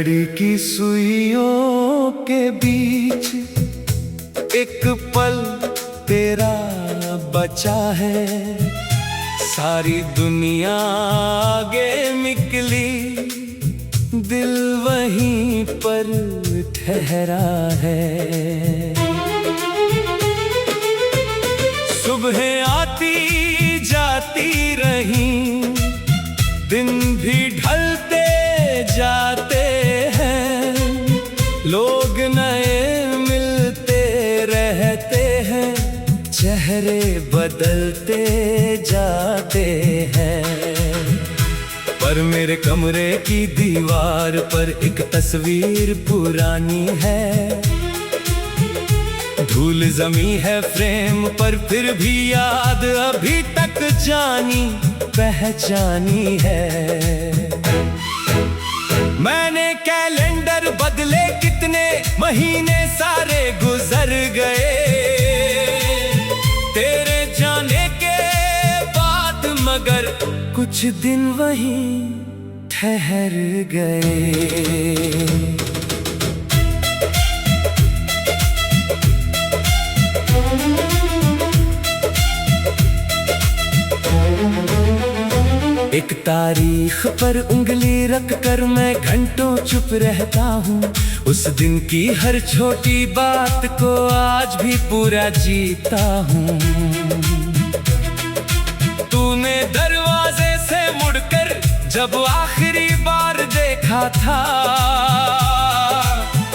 घड़ी की सुइयों के बीच एक पल तेरा बचा है। सारी दुनिया आगे निकली, दिल वहीं पर ठहरा है। सुबह आती जाती रही, दिन भी ढलते जाते हैं। लोग नए मिलते रहते हैं, चेहरे बदलते जाते हैं। पर मेरे कमरे की दीवार पर एक तस्वीर पुरानी है। धूल जमी है फ्रेम पर, फिर भी याद अभी तक जानी पहचानी है। मैंने कैलेंडर बदले कितने, महीने सारे गुजर गए। तेरे जाने के बाद मगर कुछ दिन वहीं ठहर गए। एक तारीख पर उंगली रख कर मैं घंटों चुप रहता हूँ। उस दिन की हर छोटी बात को आज भी पूरा जीता हूँ। तूने दरवाजे से मुड़कर जब आखिरी बार देखा था,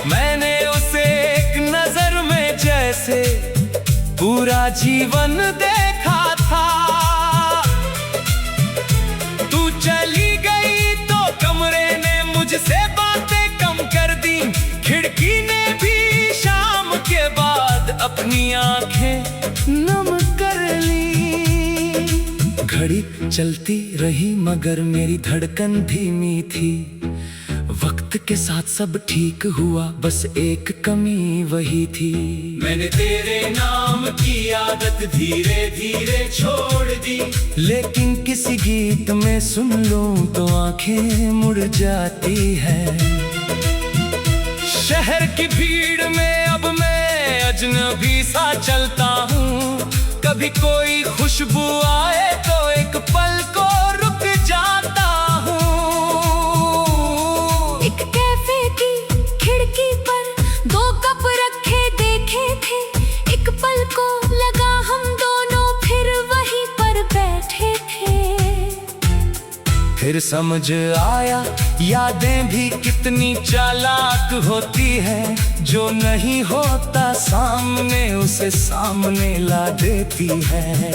मैंने उसे एक नजर में जैसे पूरा जीवन देखा था। तू चली गई तो कमरे ने मुझसे बातें कम कर दी। खिड़की ने भी शाम के बाद अपनी आंखें नम कर ली। घड़ी चलती रही मगर मेरी धड़कन धीमी थी। वक्त के साथ सब ठीक हुआ, बस एक कमी वही थी। मैंने तेरे नाम की आदत धीरे धीरे छोड़ दी। लेकिन किसी गीत में सुन लूं तो आंखें मुड़ जाती है। शहर की भीड़ में अब मैं अजनबी सा चलता हूँ। कभी कोई खुशबू आए तो एक पल को रुक जाता हूँ। एक कैफे की खिड़की पर दो कप रखे देखे थे। एक पल को लगा हम दोनों फिर वहीं पर बैठे थे। फिर समझ आया यादें भी कितनी चालाक होती है। जो नहीं होता सामने उसे सामने ला देती है।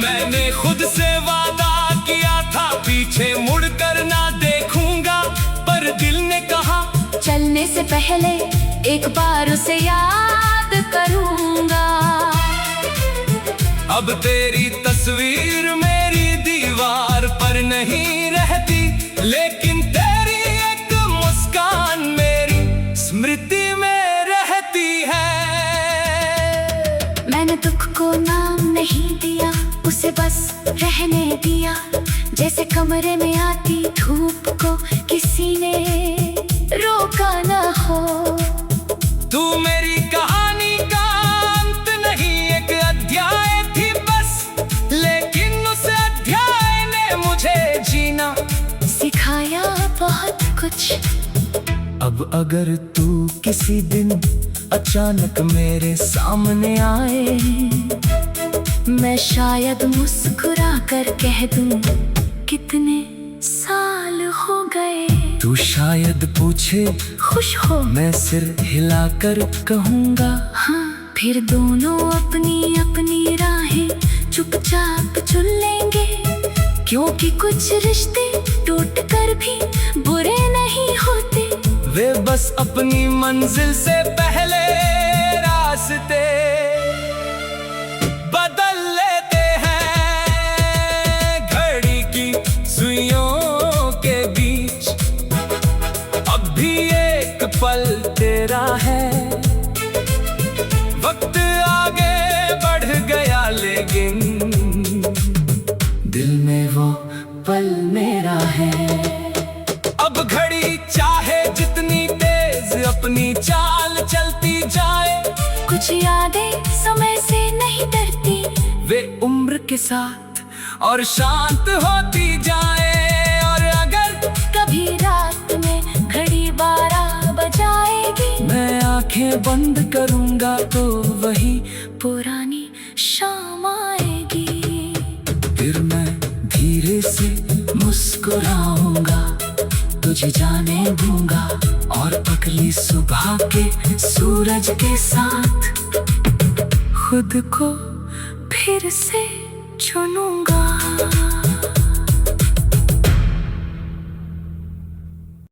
मैंने खुद से वादा किया था पीछे मुड़कर ना देखूंगा, पर दिल ने कहा चलने से पहले एक बार उसे याद करूंगा। अब तेरी तस्वीर मेरी दीवार पर नहीं रहती, लेकिन तेरी एक मुस्कान मेरी स्मृति में रहती है। मैंने दुख को नाम नहीं दिया, उसे बस रहने दिया। जैसे कमरे में आती धूप को किसी ने रोका न हो। तू मेरी कहानी का अंत नहीं, एक अध्याय थी बस। लेकिन उस अध्याय ने मुझे जीना सिखाया बहुत कुछ। अब अगर तू किसी दिन अचानक मेरे सामने आए, मैं शायद मुस्कुरा कर कह दूं कितने साल हो गए। तू शायद पूछे खुश हो, मैं सिर हिलाकर कहूँगा हाँ। फिर दोनों अपनी अपनी राहें चुपचाप चुन लेंगे। क्योंकि कुछ रिश्ते टूट कर भी बुरे नहीं होते। वे बस अपनी मंजिल से पहले रास्ते बदल लेते हैं। घड़ी की सुइयों के बीच अब भी एक पल तेरा है। वक्त आगे बढ़ गया लेकिन दिल में वो पल मेरा है। अब घड़ी साथ और शांत होती जाए। और अगर कभी रात में घड़ी 12 बजाएगी, मैं आंखें बंद करूंगा तो वही पुरानी शाम आएगी। फिर मैं धीरे से मुस्कुराऊंगा, तुझे जाने दूंगा और अगली सुबह के सूरज के साथ खुद को फिर से चुनूंगा।